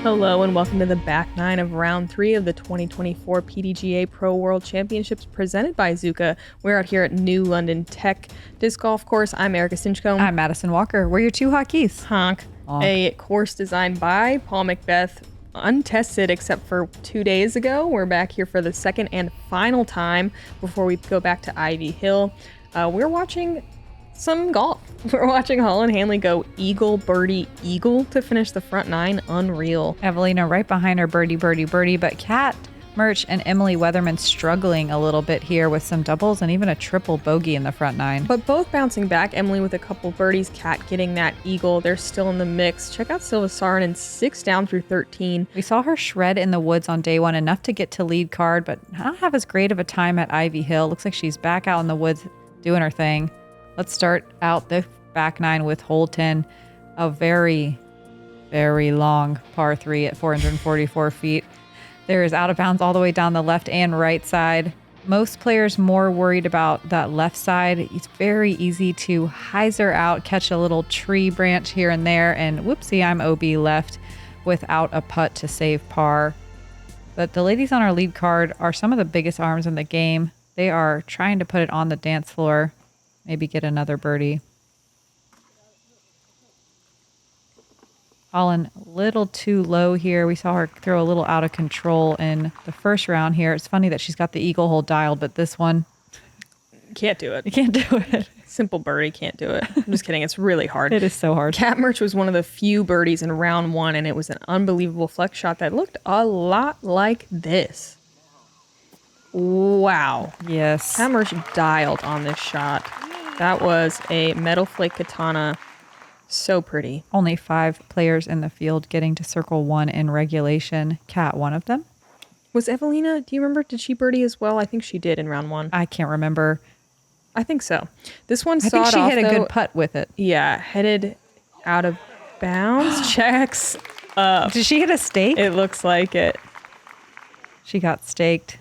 Hello and welcome to the back nine of round 3 of the 2024 PDGA Pro World Championships presented by Zuka. We're out here at New London Tech Disc Golf Course. I'm Erika Stinchcomb. I'm Madison Walker. We're your two hotkeys. Honk. A course designed by Paul Macbeth, untested except for 2 days ago. We're back here for the second and final time before we go back to Ivy Hill. We're watching some golf. We're watching Holyn Handley go eagle, birdie, eagle to finish the front nine. Unreal. Eveliina right behind her, birdie, birdie, birdie. But Kat, Mertsch, and Emily Weatherman struggling a little bit here with some doubles and even a triple bogey in the front nine. But both bouncing back. Emily with a couple birdies, Kat getting that eagle. They're still in the mix. Check out Silva Saarinen, 6 down through 13. We saw her shred in the woods on day one, enough to get to lead card, but not have as great of a time at Ivy Hill. Looks like she's back out in the woods doing her thing. Let's start out the back nine with hole 10, a very, very long par 3 at 444 feet. There is out of bounds all the way down the left and right side. Most players more worried about that left side. It's very easy to hyzer out, catch a little tree branch here and there, and whoopsie, I'm OB left without a putt to save par. But the ladies on our lead card are some of the biggest arms in the game. They are trying to put it on the dance floor. Maybe get another birdie. Holyn a little too low here. We saw her throw a little out of control in the first round here. It's funny that she's got the eagle hole dialed, but this one... Can't do it. You can't do it. Simple birdie, can't do it. I'm just kidding. It's really hard. It is so hard. Kat Mertsch was one of the few birdies in round 1, and it was an unbelievable flex shot that looked a lot like this. Wow. Yes. Kat Mertsch dialed on this shot. That was a metal flake katana. So pretty. Only 5 players in the field getting to circle 1 in regulation. Kat, one of them. Was Eveliina, do you remember, did she birdie as well? I think she did in round 1. I can't remember. I think so. This one I think she hit a good putt with it. Yeah, headed out of bounds. Checks up. Did she hit a stake? It looks like it. She got staked.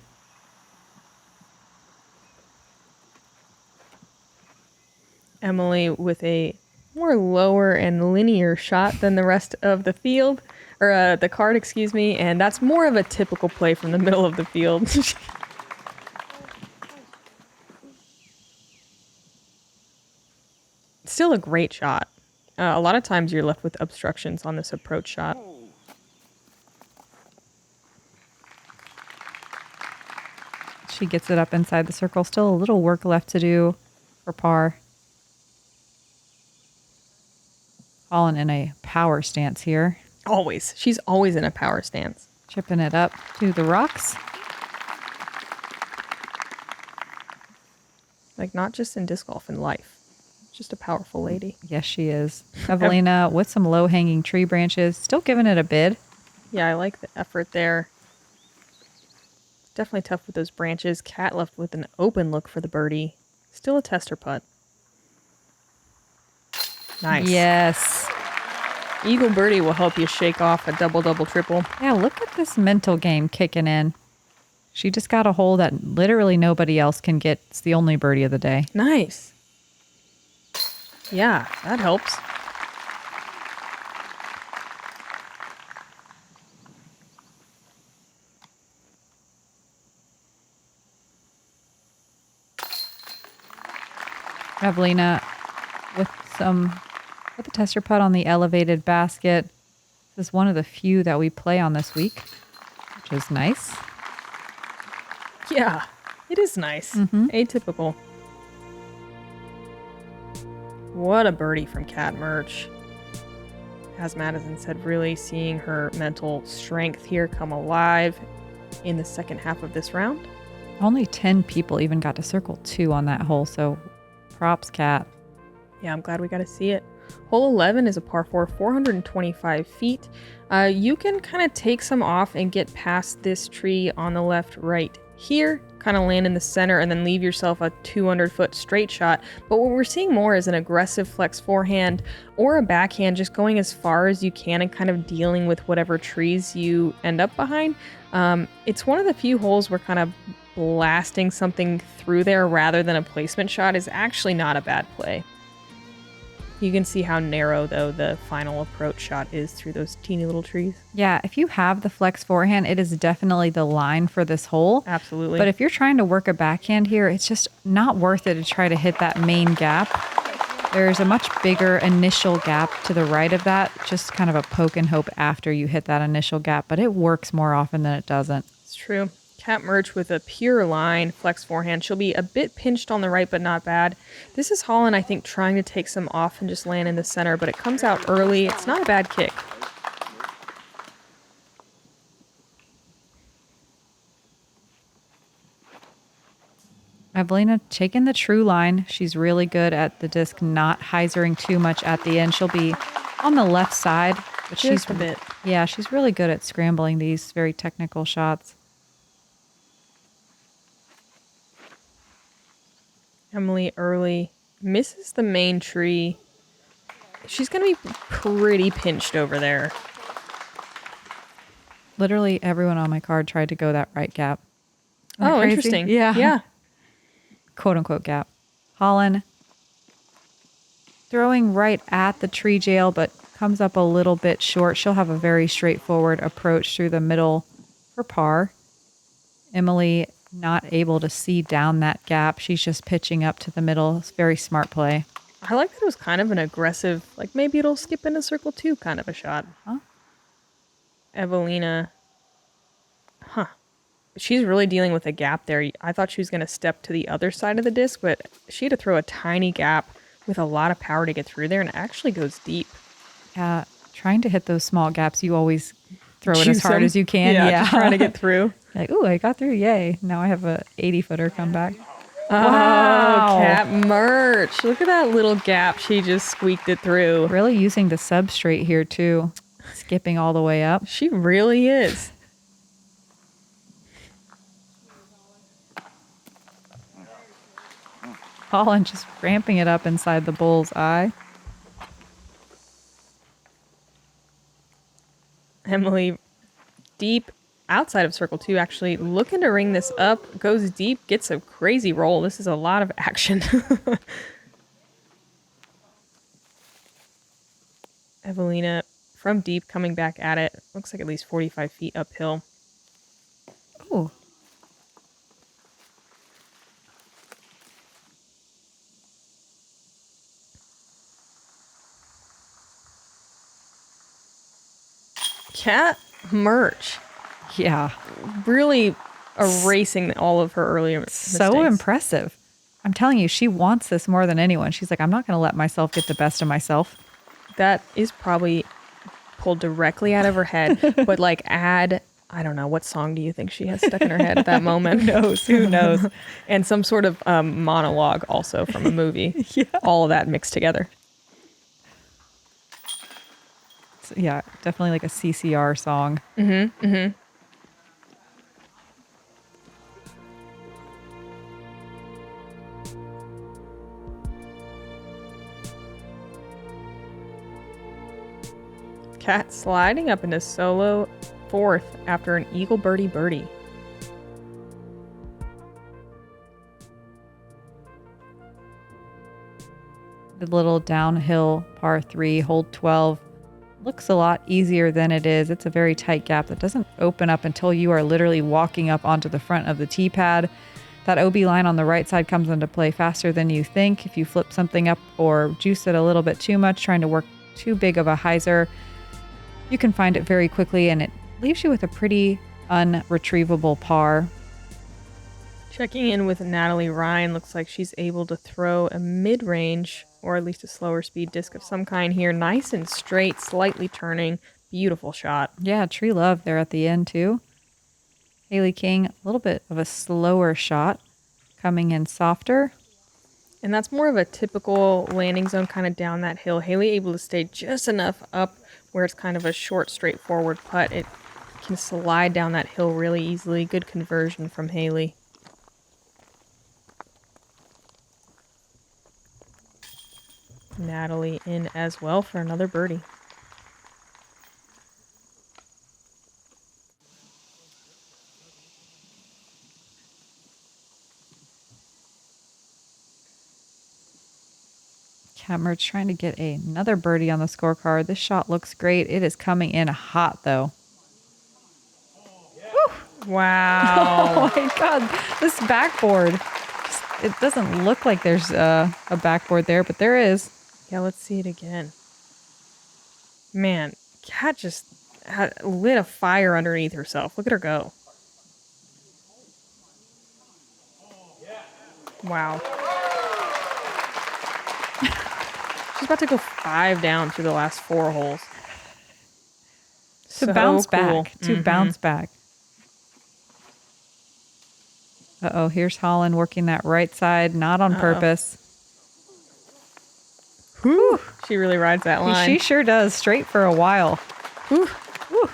Emily with a more lower and linear shot than the rest of the field, or the card, excuse me, and that's more of a typical play from the middle of the field. Still a great shot. A lot of times you're left with obstructions on this approach shot. She gets it up inside the circle. Still a little work left to do for par. Holyn in a power stance here. Always. She's always in a power stance. Chipping it up to the rocks. Like, not just in disc golf, in life. Just a powerful lady. Yes, she is. Eveliina with some low-hanging tree branches. Still giving it a bid. Yeah, I like the effort there. Definitely tough with those branches. Kat left with an open look for the birdie. Still a tester putt. Nice. Yes. Eagle birdie will help you shake off a double, double, triple. Yeah, look at this mental game kicking in. She just got a hole that literally nobody else can get. It's the only birdie of the day. Nice. Yeah, that helps. Eveliina with the tester putt on the elevated basket. This is one of the few that we play on this week, which is nice. Yeah, it is nice. Atypical. What a birdie from Kat Mertsch. As Madison said, really seeing her mental strength here come alive in the second half of this round. Only 10 people even got to circle 2 on that hole, so props, Kat. Yeah, I'm glad we got to see it. Hole 11 is a par 4, 425 feet. You can kind of take some off and get past this tree on the left right here, kind of land in the center and then leave yourself a 200-foot straight shot. But what we're seeing more is an aggressive flex forehand or a backhand, just going as far as you can and kind of dealing with whatever trees you end up behind. It's one of the few holes where kind of blasting something through there rather than a placement shot is actually not a bad play. You can see how narrow, though, the final approach shot is through those teeny little trees. Yeah, if you have the flex forehand, it is definitely the line for this hole. Absolutely. But if you're trying to work a backhand here, it's just not worth it to try to hit that main gap. There's a much bigger initial gap to the right of that, just kind of a poke and hope after you hit that initial gap, but it works more often than it doesn't. It's true. Kat Mertsch with a pure line, flex forehand. She'll be a bit pinched on the right, but not bad. This is Holyn, I think, trying to take some off and just land in the center, but it comes out early. It's not a bad kick. Eveliina taking the true line. She's really good at the disc, not hyzering too much at the end. She'll be on the left side, but Just a bit. Yeah, she's really good at scrambling these very technical shots. Emily early misses the main tree. She's going to be pretty pinched over there. Literally everyone on my card tried to go that right gap. Isn't that Oh, crazy? interesting. Yeah. Yeah. Quote unquote gap. Holyn throwing right at the tree jail, but comes up a little bit short. She'll have a very straightforward approach through the middle for par. Emily not able to see down that gap. She's just pitching up to the middle. It's very smart play. I like that it was kind of an aggressive, like maybe it'll skip into circle 2 kind of a shot. Huh? Eveliina. Huh. She's really dealing with a gap there. I thought she was going to step to the other side of the disc, but she had to throw a tiny gap with a lot of power to get through there, and it actually goes deep. Yeah, trying to hit those small gaps, you always throw it as Juice hard 'em. as you can. Yeah, just trying to get through. Like, ooh, I got through. Yay. Now I have a 80-footer come back. Oh, Wow. Kat Mertsch. Look at that little gap. She just squeaked it through. Really using the substrate here, too. Skipping all the way up. She really is. Holyn just ramping it up inside the bull's eye. Emily deep outside of circle 2, actually looking to ring this up, goes deep, gets a crazy roll. This is a lot of action. Eveliina from deep coming back at it. Looks like at least 45 feet uphill. Ooh. Kat Mertsch Yeah. really erasing all of her earlier mistakes. So impressive. I'm telling you, she wants this more than anyone. She's like, I'm not going to let myself get the best of myself. That is probably pulled directly out of her head, but like add, I don't know, what song do you think she has stuck in her head at that moment? Who knows? And some sort of monologue also from a movie. Yeah. All of that mixed together. So, yeah, definitely like a CCR song. Mm-hmm. Mm-hmm. Kat sliding up into solo 4th after an eagle birdie birdie. The little downhill par 3, hold 12. Looks a lot easier than it is. It's a very tight gap that doesn't open up until you are literally walking up onto the front of the tee pad. That OB line on the right side comes into play faster than you think. If you flip something up or juice it a little bit too much, trying to work too big of a hyzer, you can find it very quickly, and it leaves you with a pretty unretrievable par. Checking in with Natalie Ryan, looks like she's able to throw a mid-range or at least a slower speed disc of some kind here. Nice and straight, slightly turning. Beautiful shot. Yeah, tree love there at the end too. Haley King, a little bit of a slower shot, coming in softer. And that's more of a typical landing zone kind of down that hill. Haley able to stay just enough up where it's kind of a short, straightforward putt. It can slide down that hill really easily. Good conversion from Haley. Natalie in as well for another birdie. Mertsch trying to get another birdie on the scorecard. This shot looks great. It is coming in hot, though. Wow. Oh, my God. This backboard. It doesn't look like there's a backboard there, but there is. Yeah, let's see it again. Man, Kat just lit a fire underneath herself. Look at her go. Wow. She's about to go 5 down through the last 4 holes. To bounce back. To bounce back. Uh-oh, here's Holyn working that right side, not on purpose. Whew. She really rides that line. She sure does, straight for a while. Whew. Whew.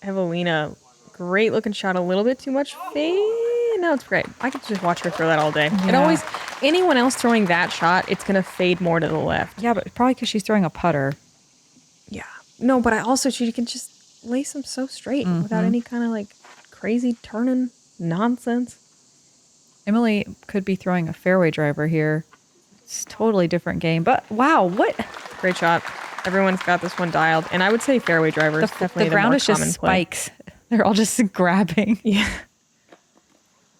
Eveliina, great looking shot. A little bit too much fade. No, it's great. I could just watch her throw that all day. Yeah. It always, anyone else throwing that shot, it's going to fade more to the left. Yeah, but probably because she's throwing a putter. Yeah. No, but she can just lace them so straight without any kind of like crazy turning nonsense. Emily could be throwing a fairway driver here. It's a totally different game. But wow, what? Great shot. Everyone's got this one dialed. And I would say fairway driver is definitely the ground more is just common play. spikes. They're all just grabbing. Yeah.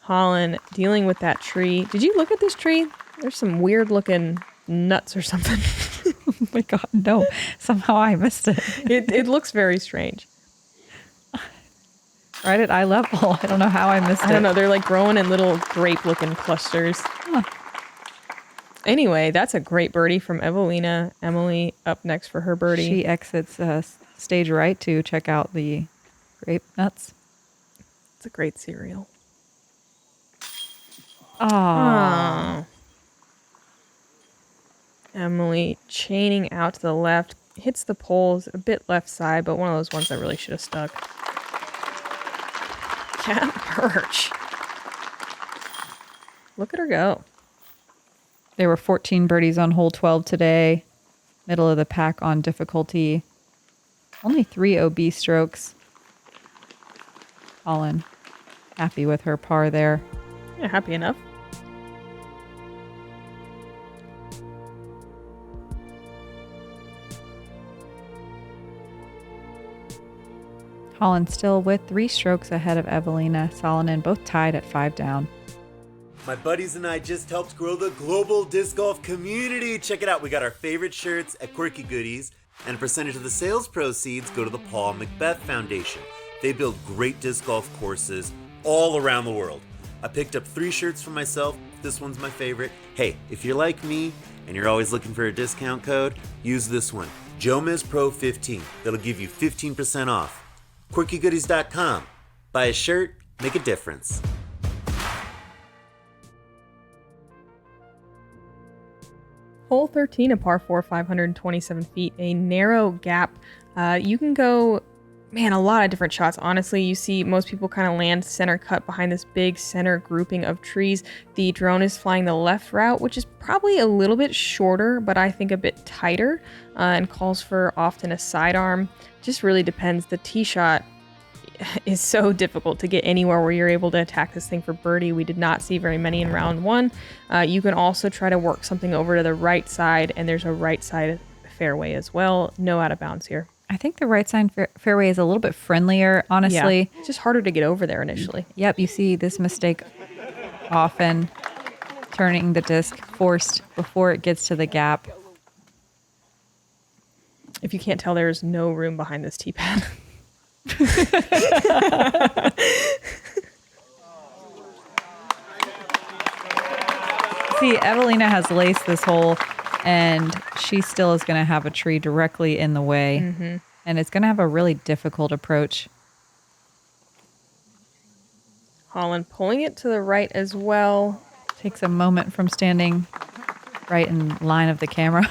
Holyn dealing with that tree. Did you look at this tree? There's some weird looking nuts or something. Oh my God, no. Somehow I missed it. It looks very strange. Right at eye level. I don't know how I missed it. I don't know. They're like growing in little grape looking clusters. Huh. Anyway, that's a great birdie from Eveliina. Emily up next for her birdie. She exits stage right to check out the grape nuts. It's a great cereal. Oh. Emily chaining out to the left. Hits the poles a bit left side, but one of those ones that really should have stuck. Kat Mertsch. Look at her go. There were 14 birdies on hole 12 today. Middle of the pack on difficulty. Only 3 OB strokes. Holyn happy with her par there. Yeah, happy enough. Holyn still with 3 strokes ahead of Eveliina. Salonen both tied at 5 down. My buddies and I just helped grow the global disc golf community. Check it out. We got our favorite shirts at Quirky Goodies, and a percentage of the sales proceeds go to the Paul Macbeth Foundation. They build great disc golf courses all around the world. I picked up 3 shirts for myself. This one's my favorite. Hey, if you're like me and you're always looking for a discount code, use this one, JomezPro 15. That'll give you 15% off. QuirkyGoodies.com. Buy a shirt, make a difference. Hole 13, a par 4, 527 feet, a narrow gap. You can go, man, a lot of different shots. Honestly, you see most people kind of land center cut behind this big center grouping of trees. The drone is flying the left route, which is probably a little bit shorter, but I think a bit tighter, and calls for often a sidearm. Just really depends. The tee shot is so difficult to get anywhere where you're able to attack this thing for birdie. We did not see very many in round 1. You can also try to work something over to the right side, and there's a right side fairway as well. No out of bounds here. I think the right side fairway is a little bit friendlier, honestly. Yeah, it's just harder to get over there initially. Yep, you see this mistake often, turning the disc forced before it gets to the gap. If you can't tell, there's no room behind this tee pad. See, Eveliina has laced this hole, and she still is going to have a tree directly in the way. Mm-hmm. And it's going to have a really difficult approach. Holyn pulling it to the right as well. Takes a moment from standing right in line of the camera.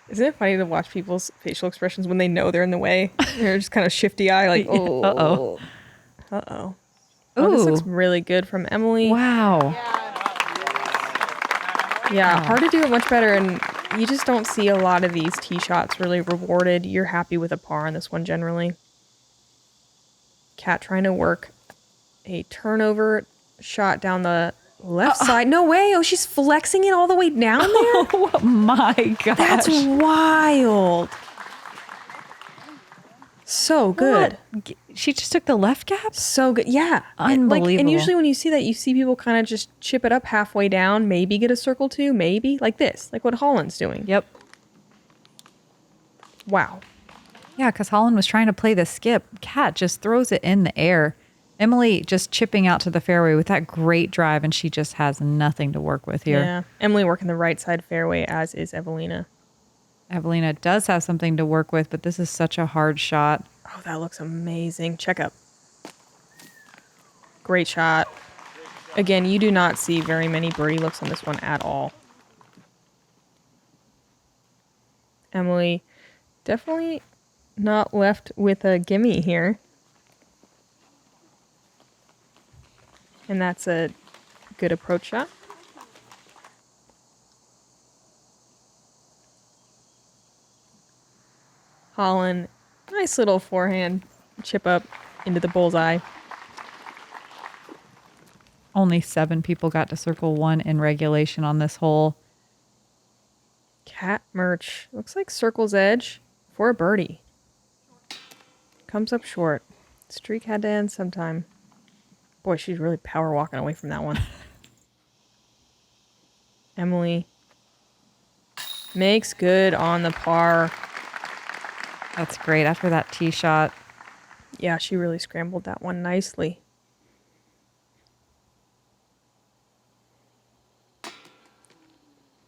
Isn't it funny to watch people's facial expressions when they know they're in the way? They're just kind of shifty eye, like, oh. Uh-oh. Uh-oh. Oh, this looks really good from Emily. Wow. Yeah, hard to do it much better. And You just don't see a lot of these tee shots really rewarded. You're happy with a par on this one generally. Kat trying to work a turnover shot down the left side. No way. Oh, she's flexing it all the way down there? Oh my gosh. That's wild. So good. What? She just took the left gap? So good. Yeah. Unbelievable. And usually when you see that, you see people kind of just chip it up halfway down, maybe get a circle two, maybe. Like this. Like what Holyn's doing. Yep. Wow. Yeah, because Holyn was trying to play the skip. Kat just throws it in the air. Emily just chipping out to the fairway with that great drive, and she just has nothing to work with here. Yeah. Emily working the right side fairway, as is Eveliina. Eveliina does have something to work with, but this is such a hard shot. Oh, that looks amazing. Check up. Great shot. Again, you do not see very many birdie looks on this one at all. Emily definitely not left with a gimme here. And that's a good approach shot. Holyn, nice little forehand chip up into the bullseye. Only 7 people got to circle 1 in regulation on this hole. Kat Mertsch looks like circle's edge for a birdie. Comes up short. Streak had to end sometime. Boy, she's really power walking away from that one. Emily makes good on the par. That's great after that tee shot. Yeah, she really scrambled that one nicely.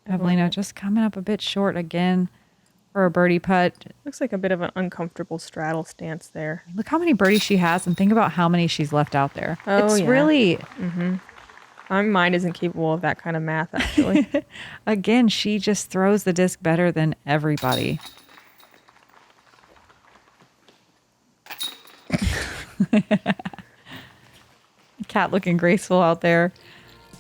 Eveliina just coming up a bit short again for a birdie putt. Looks like a bit of an uncomfortable straddle stance there. Look how many birdies she has and think about how many she's left out there. Oh, it's yeah. really... My mind isn't capable of that kind of math, actually. Again, she just throws the disc better than everybody. Cat looking graceful out there.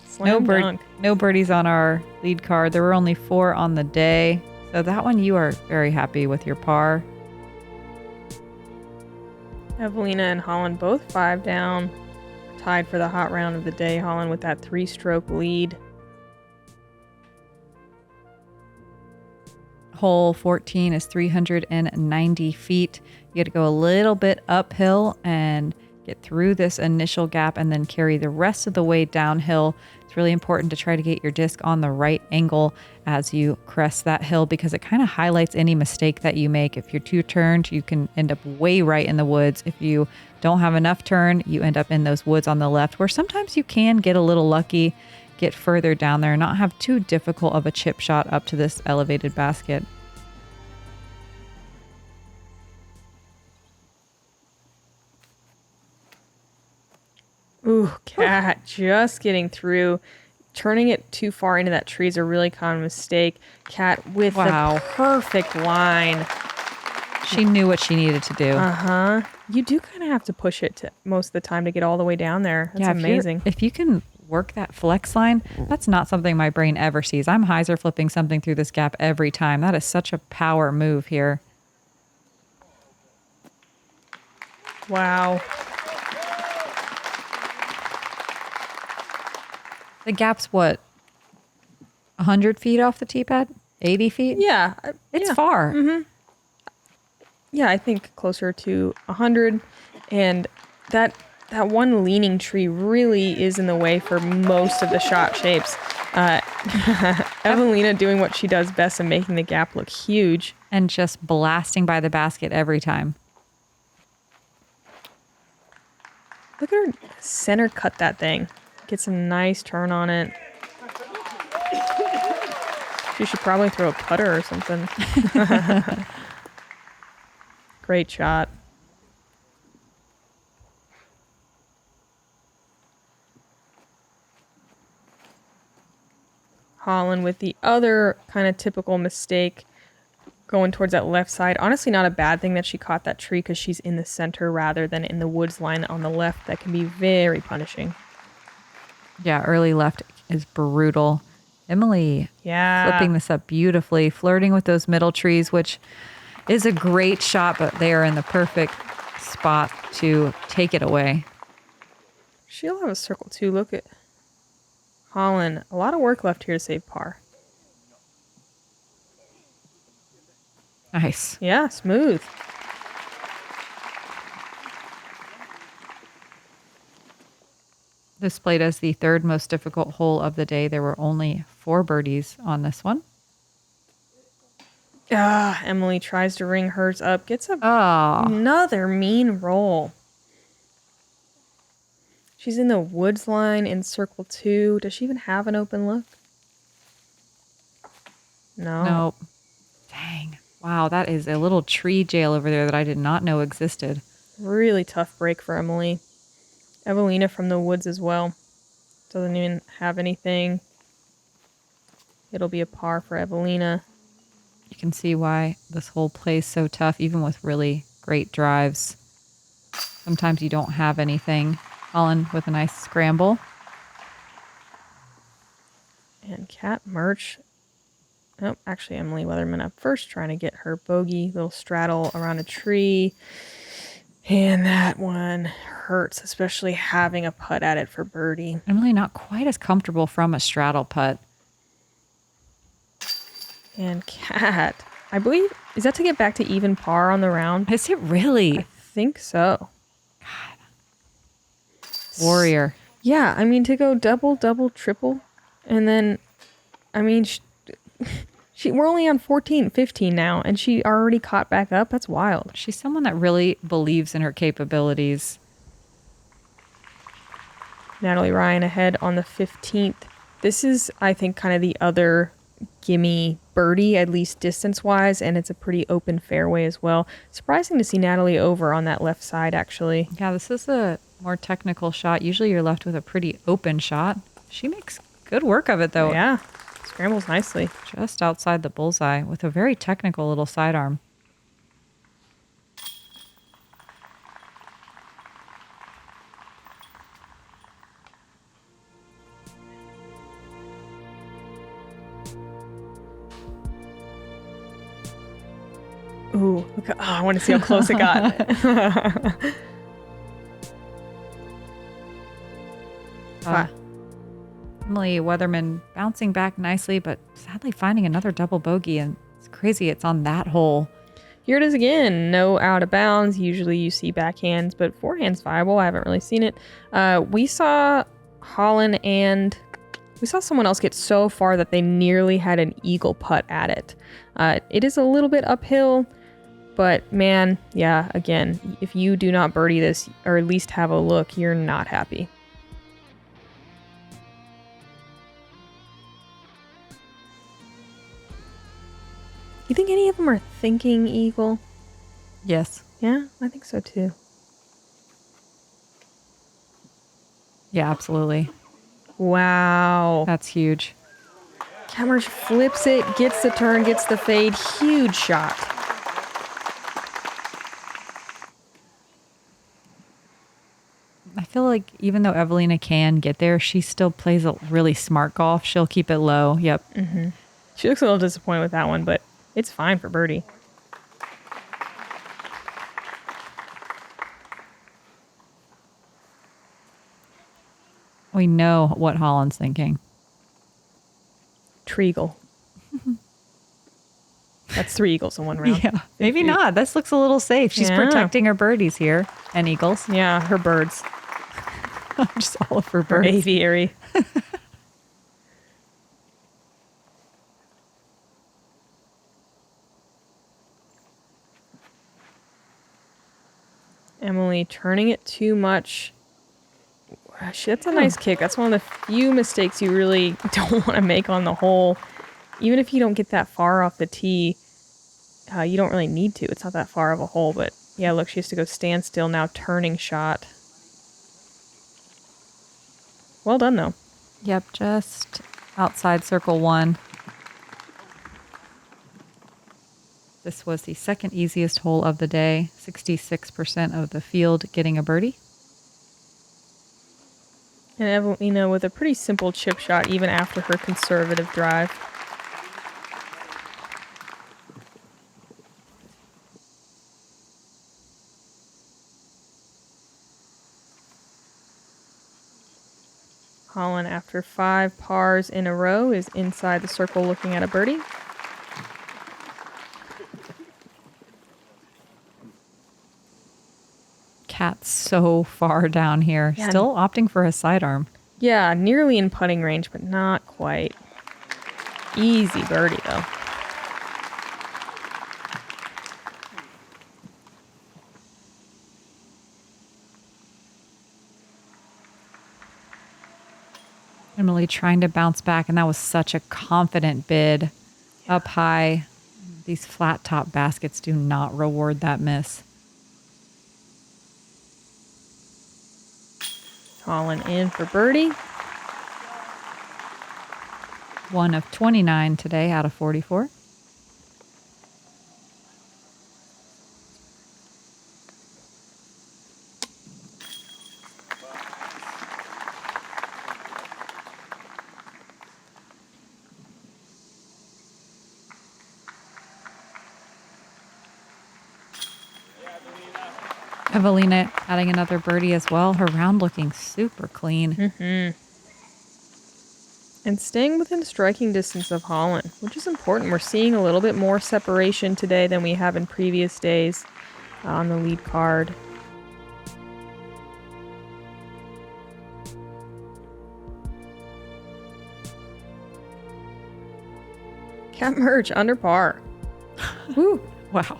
Slam dunk. No birdies on our lead card. There were only 4 on the day. So that one you are very happy with your par. Eveliina and Holyn both 5 down. Tied for the hot round of the day. Holyn with that 3-stroke lead. Hole 14 is 390 feet. You got to go a little bit uphill and get through this initial gap and then carry the rest of the way downhill. It's really important to try to get your disc on the right angle as you crest that hill because it kind of highlights any mistake that you make. If you're too turned, you can end up way right in the woods. If you don't have enough turn, you end up in those woods on the left where sometimes you can get a little lucky, get further down there, and not have too difficult of a chip shot up to this elevated basket. Ooh, Cat just getting through. Turning it too far into that tree is a really common mistake. Cat with the perfect line. She knew what she needed to do. Uh-huh. You do kind of have to push it to most of the time to get all the way down there. That's amazing. If you can work that flex line, that's not something my brain ever sees. I'm hyzer flipping something through this gap every time. That is such a power move here. Wow. The gap's what? 100 feet off the tee pad? 80 feet? Yeah. It's far. Mm-hmm. Yeah, I think closer to 100. And that one leaning tree really is in the way for most of the shot shapes. Eveliina doing what she does best and making the gap look huge. And just blasting by the basket every time. Look at her center cut that thing. Get some nice turn on it. She should probably throw a putter or something. Great shot. Holyn with the other kind of typical mistake going towards that left side. Honestly, not a bad thing that she caught that tree because she's in the center rather than in the woods line on the left. That can be very punishing. Yeah, early left is brutal. Emily Yeah. flipping this up beautifully, flirting with those middle trees, which is a great shot, but they are in the perfect spot to take it away. She'll have a circle too. Look at Holyn. A lot of work left here to save par. Nice. Yeah, smooth. Displayed as the third most difficult hole of the day. There were only 4 birdies on this one. Emily tries to ring hers up. Gets Oh, another mean roll. She's in the woods line in circle 2. Does she even have an open look? No. nope. Dang. Wow, that is a little tree jail over there that I did not know existed. Really tough break for Emily. Eveliina from the woods as well. Doesn't even have anything. It'll be a par for Eveliina. You can see why this whole plays so tough, even with really great drives. Sometimes you don't have anything. Holyn with a nice scramble. And Kat Mertsch. Oh, actually, Emily Weatherman up first, trying to get her bogey. Little straddle around a tree. And that one hurts, especially having a putt at it for birdie. Emily not quite as comfortable from a straddle putt. And Kat, I believe, is that to get back to even par on the round? Is it really? I think so. Warrior. Yeah, I mean, to go double, double, triple, and then, I mean, we're only on 14, 15 now, and she already caught back up. That's wild. She's someone that really believes in her capabilities. Natalie Ryan ahead on the 15th. This is, I think, kind of the other gimme birdie, at least distance-wise, and it's a pretty open fairway as well. Surprising to see Natalie over on that left side, actually. Yeah, this is a more technical shot. Usually you're left with a pretty open shot. She makes good work of it, though. Yeah, scrambles nicely. Just outside the bullseye with a very technical little sidearm. Ooh, look I want to see how close it got. Emily Weatherman bouncing back nicely, but sadly finding another double bogey, and it's crazy it's on that hole. Here it is again. No out of bounds. Usually you see backhands, but forehand's viable. I haven't really seen it. We saw Holyn and we saw someone else get so far that they nearly had an eagle putt at it. It is a little bit uphill, but man, yeah, again, if you do not birdie this, or at least have a look, you're not happy. You think any of them are thinking eagle? Yes. Yeah, I think so too. Yeah, absolutely. Wow. That's huge. Mertsch flips it, gets the turn, gets the fade. Huge shot. I feel like even though Eveliina can get there, she still plays a really smart golf. She'll keep it low. Yep. Mm-hmm. She looks a little disappointed with that one, but it's fine for birdie. We know what Holyn's thinking. Treagle. That's 3 eagles in one round. Yeah, maybe not. This looks a little safe. She's Yeah. protecting her birdies here and eagles. Yeah, her birds. Just all of her Her birds. aviary. Emily turning it too much. That's a nice kick. That's one of the few mistakes you really don't want to make on the hole. Even if you don't get that far off the tee, you don't really need to. It's not that far of a hole, but yeah, look, she has to go standstill now, turning shot. Well done, though. Yep, just outside circle 1. This was the second easiest hole of the day. 66% of the field getting a birdie. And Eveliina with a pretty simple chip shot even after her conservative drive. Holyn, after 5 pars in a row, is inside the circle looking at a birdie. Cat's so far down here. Yeah. Still opting for a sidearm. Yeah, nearly in putting range, but not quite. Easy birdie, though. Emily trying to bounce back, and that was such a confident bid. Up high. These flat top baskets do not reward that miss. Holyn in for birdie. 1 of 29 today out of 44. Eveliina adding another birdie as well. Her round looking super clean. Mm-hmm. And staying within striking distance of Holyn, which is important. We're seeing a little bit more separation today than we have in previous days on the lead card. Cat Mertsch under par. Woo. Wow.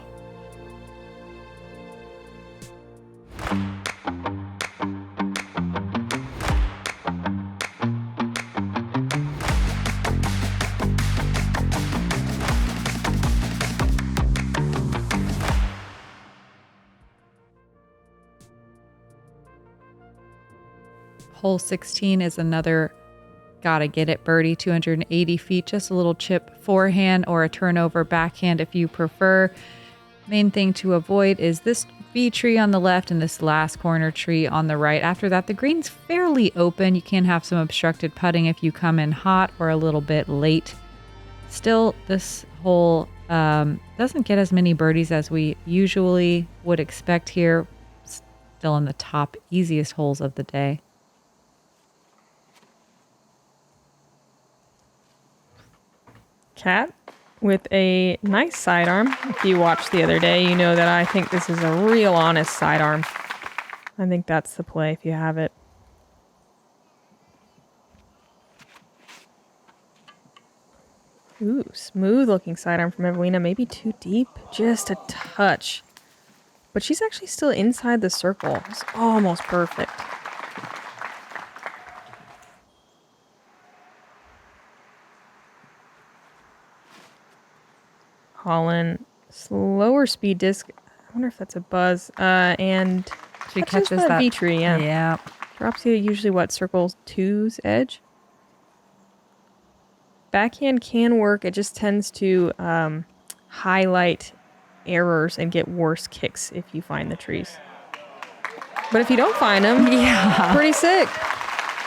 Hole 16 is another gotta get it birdie, 280 feet, just a little chip forehand or a turnover backhand if you prefer. Main thing to avoid is this B tree on the left and this last corner tree on the right. After that, the green's fairly open. You can have some obstructed putting if you come in hot or a little bit late. Still, this hole doesn't get as many birdies as we usually would expect here. Still in the top easiest holes of the day. Cat with a nice sidearm. If you watched the other day, you know that I think this is a real honest sidearm. I think that's the play if you have it. Ooh, smooth looking sidearm from Eveliina. Maybe too deep, just a touch. But she's actually still inside the circle. It's almost perfect. Holyn, slower speed disc. I wonder if that's a buzz. And She catches that B tree, yeah. Yeah. Drops you usually what, circle 2's edge? Backhand can work. It just tends to highlight errors and get worse kicks if you find the trees. But if you don't find them, Yeah. pretty sick.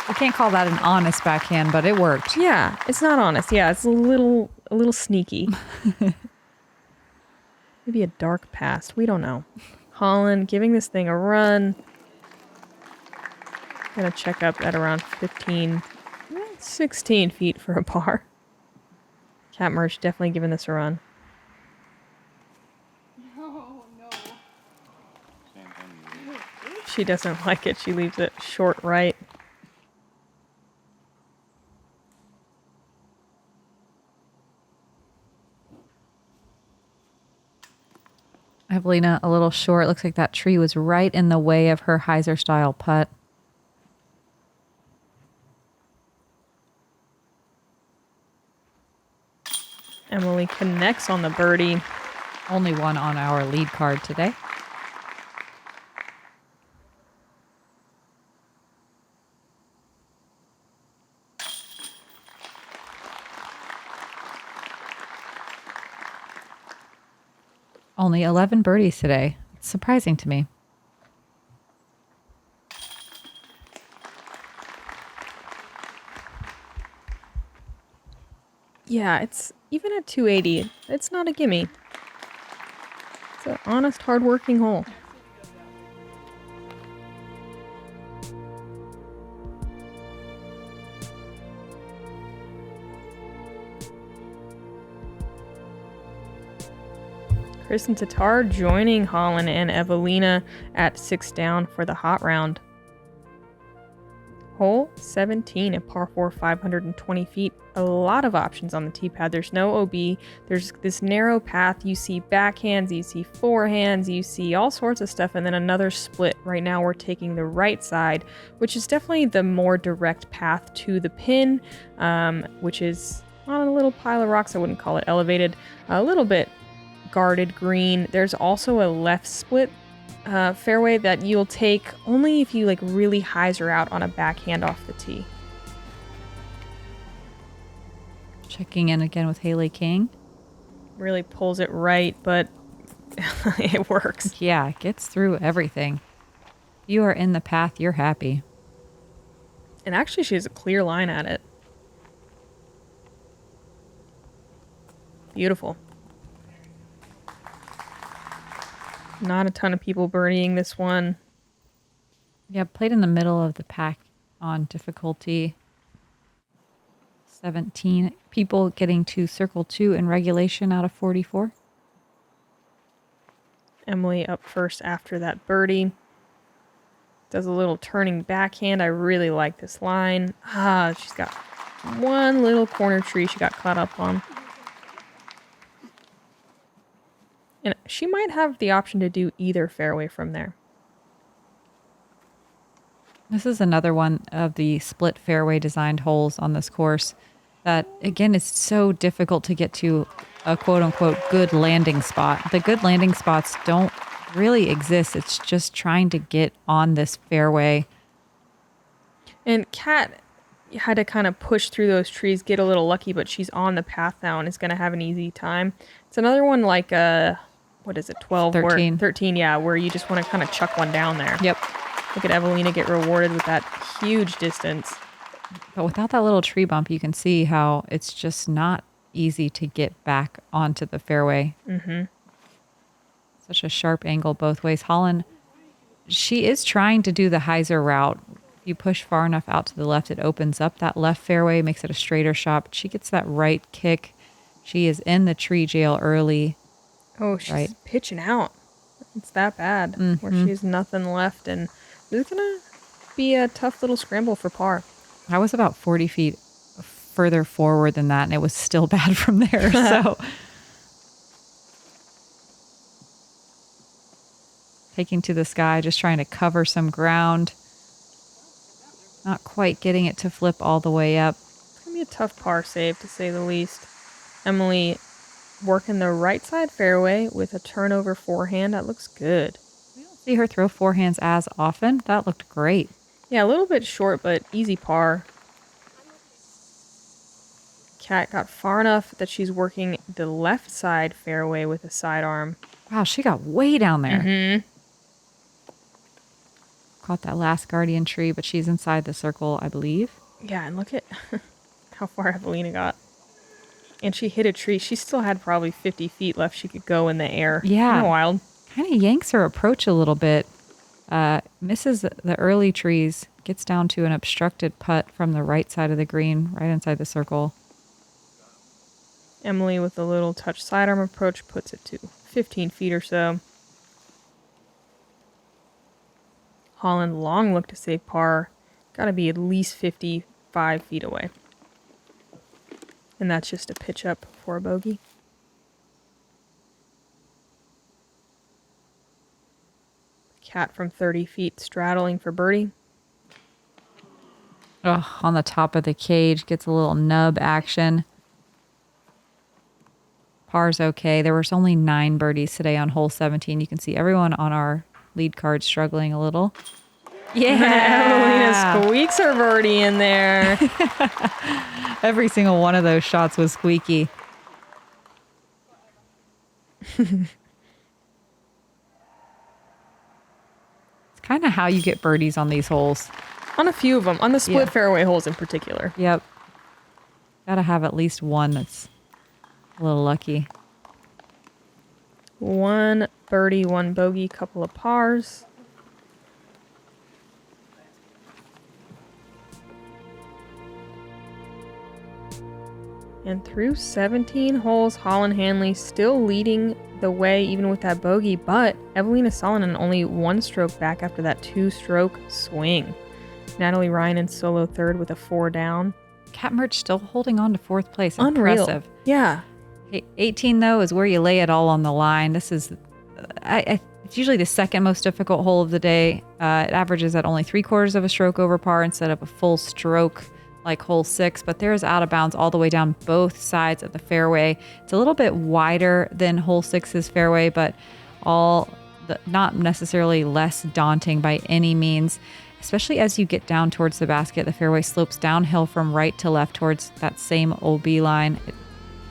I can't call that an honest backhand, but it worked. Yeah, it's not honest. Yeah, it's a little sneaky. Maybe a dark past. We don't know. Holyn giving this thing a run. Gonna check up at around 16 feet for a par. Cat Mertsch definitely giving this a run. No. She doesn't like it. She leaves it short right. Eveliina a little short. Looks like that tree was right in the way of her hyzer style putt. Emily connects on the birdie. Only one on our lead card today. Only 11 birdies today. It's surprising to me. Yeah, it's even at 280, it's not a gimme. It's an honest, hard-working hole. Chris and Tatar joining Holyn and Eveliina at 6 down for the hot round. Hole 17 at par 4, 520 feet. A lot of options on the tee pad. There's no OB. There's this narrow path. You see backhands, you see forehands, you see all sorts of stuff, and then another split. Right now we're taking the right side, which is definitely the more direct path to the pin, which is on a little pile of rocks. I wouldn't call it elevated. A little bit guarded green. There's also a left split fairway that you'll take only if you like really hyzer out on a backhand off the tee. Checking in again with Haley King. Really pulls it right, but it works. Yeah, it gets through everything. You are in the path, you're happy. And actually she has a clear line at it. Beautiful. Not a ton of people birdieing this one. Yeah, played in the middle of the pack on difficulty 17. People getting to circle 2 in regulation out of 44. Emily up first after that birdie. Does a little turning backhand. I really like this line. She's got one little corner tree she got caught up on. And she might have the option to do either fairway from there. This is another one of the split fairway designed holes on this course that, again, is so difficult to get to a quote-unquote good landing spot. The good landing spots don't really exist. It's just trying to get on this fairway. And Kat had to kind of push through those trees, get a little lucky, but she's on the path now and is going to have an easy time. It's another one like what is it, 12? 13. 13, yeah, where you just want to kind of chuck one down there. Yep. Look at Eveliina get rewarded with that huge distance. But without that little tree bump, you can see how it's just not easy to get back onto the fairway. Mm-hmm. Such a sharp angle both ways. Holyn, she is trying to do the hyzer route. If you push far enough out to the left, it opens up that left fairway, makes it a straighter shot. She gets that right kick. She is in the tree jail early. Oh, she's pitching out. It's that bad, where she has nothing left, and this is going to be a tough little scramble for par. I was about 40 feet further forward than that, and it was still bad from there. So taking to the sky, just trying to cover some ground. Not quite getting it to flip all the way up. It's going to be a tough par save, to say the least. Emily working the right side fairway with a turnover forehand. That looks good. We don't see her throw forehands as often. That looked great. Yeah, a little bit short, but easy par. Kat got far enough that she's working the left side fairway with a sidearm. Wow, she got way down there. Mm-hmm. Caught that last guardian tree, but she's inside the circle, I believe. Yeah, and look at how far Eveliina got. And she hit a tree. She still had probably 50 feet left she could go in the air. Yeah. Kinda wild. Kind of yanks her approach a little bit. Misses the early trees. Gets down to an obstructed putt from the right side of the green, right inside the circle. Emily with a little touch sidearm approach puts it to 15 feet or so. Holyn long look to save par. Got to be at least 55 feet away. And that's just a pitch up for a bogey. Cat from 30 feet straddling for birdie. Oh, on the top of the cage, gets a little nub action. Par's okay. There was only 9 birdies today on hole 17. You can see everyone on our lead card struggling a little. Yeah! Eveliina squeaks her birdie in there. Every single one of those shots was squeaky. It's kind of how you get birdies on these holes. On a few of them. On the split fairway holes in particular. Yep. Gotta have at least one that's a little lucky. 1 birdie, 1 bogey, couple of pars. And through 17 holes, Holyn Handley still leading the way even with that bogey, but Eveliina Salonen only 1 stroke back after that 2-stroke swing. Natalie Ryan in solo third with a 4 down. Kat Mertsch still holding on to 4th place. Unreal. Impressive. Yeah. Hey, 18 though is where you lay it all on the line. This is, it's usually the second most difficult hole of the day. It averages at only 3/4 of a stroke over par instead of a full stroke like hole 6, but there's out of bounds all the way down both sides of the fairway. It's a little bit wider than hole 6's fairway, but not necessarily less daunting by any means, especially as you get down towards the basket. The fairway slopes downhill from right to left towards that same OB line. It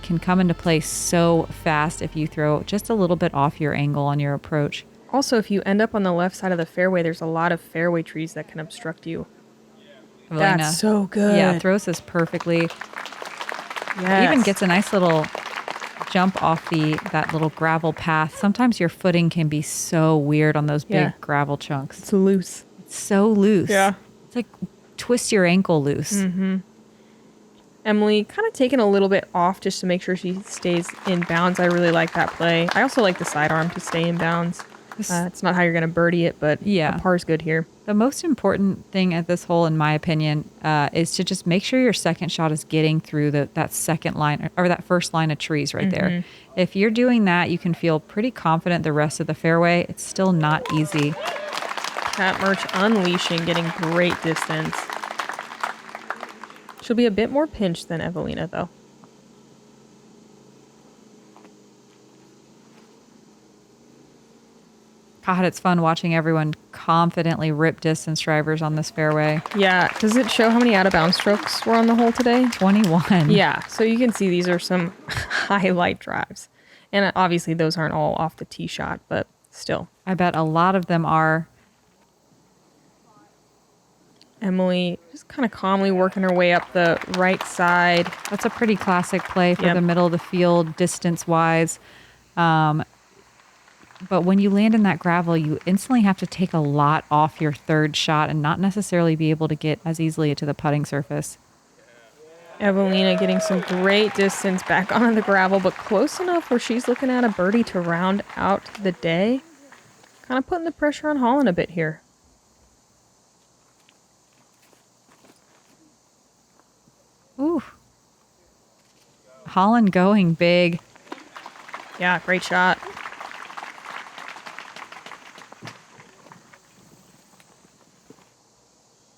can come into play so fast if you throw just a little bit off your angle on your approach. Also, if you end up on the left side of the fairway, there's a lot of fairway trees that can obstruct you. Eveliina, That's so good. Yeah, throws this perfectly. Yes. Even gets a nice little jump off that little gravel path. Sometimes your footing can be so weird on those big gravel chunks. It's loose. It's so loose. Yeah. It's like twist your ankle loose. Mm-hmm. Emily kind of taking a little bit off just to make sure she stays in bounds. I really like that play. I also like the sidearm to stay in bounds. It's not how you're going to birdie it, but yeah, the par's good here. The most important thing at this hole, in my opinion, is to just make sure your second shot is getting through that second line or that first line of trees right there. If you're doing that, you can feel pretty confident the rest of the fairway. It's still not easy. Kat Mertsch unleashing, getting great distance. She'll be a bit more pinched than Eveliina, though. God, it's fun watching everyone confidently rip distance drivers on this fairway. Yeah. Does it show how many out-of-bounds strokes were on the hole today? 21. Yeah. So you can see these are some highlight drives. And obviously those aren't all off the tee shot, but still. I bet a lot of them are. Emily just kind of calmly working her way up the right side. That's a pretty classic play for the middle of the field, distance-wise. But when you land in that gravel, you instantly have to take a lot off your third shot and not necessarily be able to get as easily to the putting surface. Eveliina getting some great distance back onto the gravel, but close enough where she's looking at a birdie to round out the day. Kind of putting the pressure on Holyn a bit here. Ooh. Holyn going big. Yeah, great shot.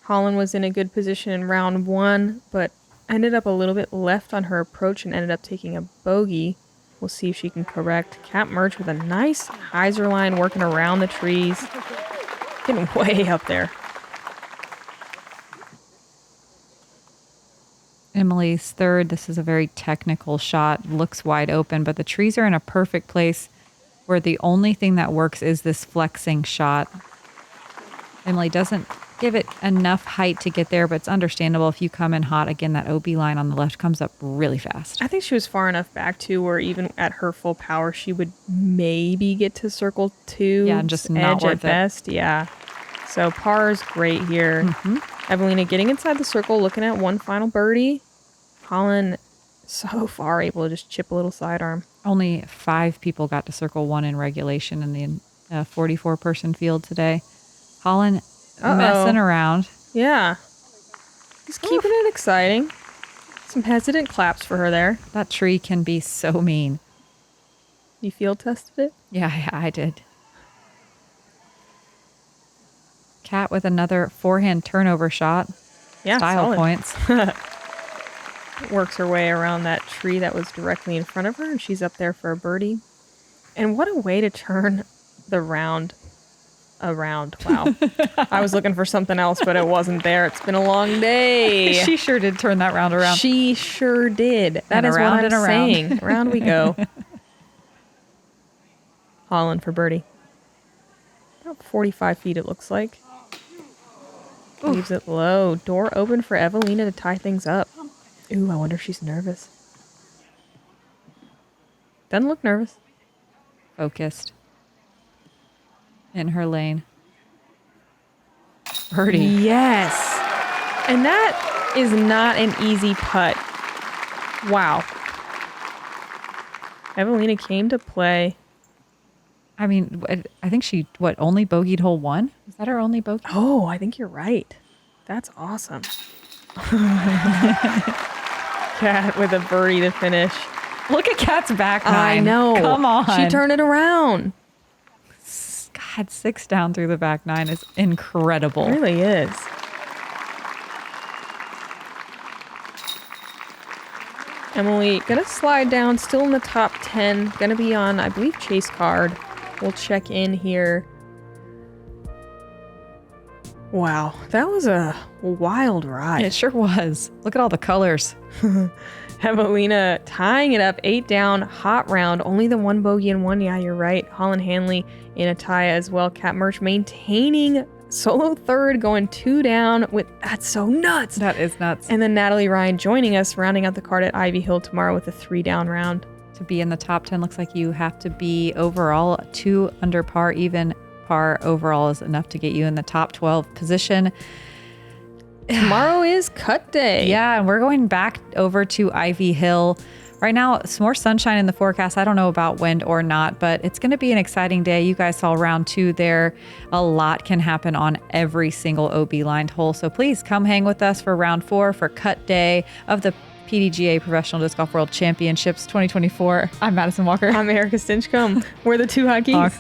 Holyn was in a good position in round 1, but ended up a little bit left on her approach and ended up taking a bogey. We'll see if she can correct. Kat Mertsch with a nice hyzer line working around the trees. Getting way up there. Emily's third. This is a very technical shot. Looks wide open, but the trees are in a perfect place where the only thing that works is this flexing shot. Emily doesn't give it enough height to get there, but it's understandable if you come in hot. Again, that OB line on the left comes up really fast. I think she was far enough back too where even at her full power, she would maybe get to circle 2. Yeah, and just not worth at best. Yeah. So par is great here. Eveliina getting inside the circle, looking at one final birdie. Holyn so far able to just chip a little sidearm. Only 5 people got to circle 1 in regulation in the 44-person field today. Holyn messing around. Yeah. Just keeping it exciting. Some hesitant claps for her there. That tree can be so mean. You field tested it? Yeah, I did. Kat with another forehand turnover shot. Yeah, Style solid. points. Works her way around that tree that was directly in front of her, and she's up there for a birdie. And what a way to turn the round around. Wow. I was looking for something else, but it wasn't there. It's been a long day. She sure did turn that round around. She sure did. That And is around what I'm and around. saying. Around we go. Holyn for birdie. About 45 feet it looks like. Leaves it low. Door open for Eveliina to tie things up. Ooh, I wonder if she's nervous. Doesn't look nervous. Focused. In her lane. Birdie. Yes. And that is not an easy putt. Wow. Eveliina came to play. I mean, I think she, only bogeyed hole 1? Is that her only bogey? Oh, I think you're right. That's awesome. Cat with a birdie to finish. Look at Kat's back nine. I know. Come on. She turned it around. God, 6 down through the back 9 is incredible. It really is. Emily, gonna slide down, still in the top 10. Gonna be on, I believe, chase card. We'll check in here. Wow, that was a wild ride. It sure was. Look at all the colors. Eveliina tying it up, 8 down, hot round, only the 1 bogey and 1. Yeah, you're right. Holyn Handley in a tie as well. Kat Mertsch maintaining solo third, going 2 down with, that's so nuts. That is nuts. And then Natalie Ryan joining us, rounding out the card at Ivy Hill tomorrow with a 3 down round. To be in the top 10, looks like you have to be overall 2 under par. Even par overall is enough to get you in the top 12 position. Tomorrow is cut day. Yeah, and we're going back over to Ivy Hill. Right now, it's more sunshine in the forecast. I don't know about wind or not, but it's going to be an exciting day. You guys saw round 2 there. A lot can happen on every single OB lined hole. So please come hang with us for round 4 for cut day of the PDGA Professional Disc Golf World Championships 2024. I'm Madison Walker. I'm Erika Stinchcomb. We're the 2 Hot Geeks.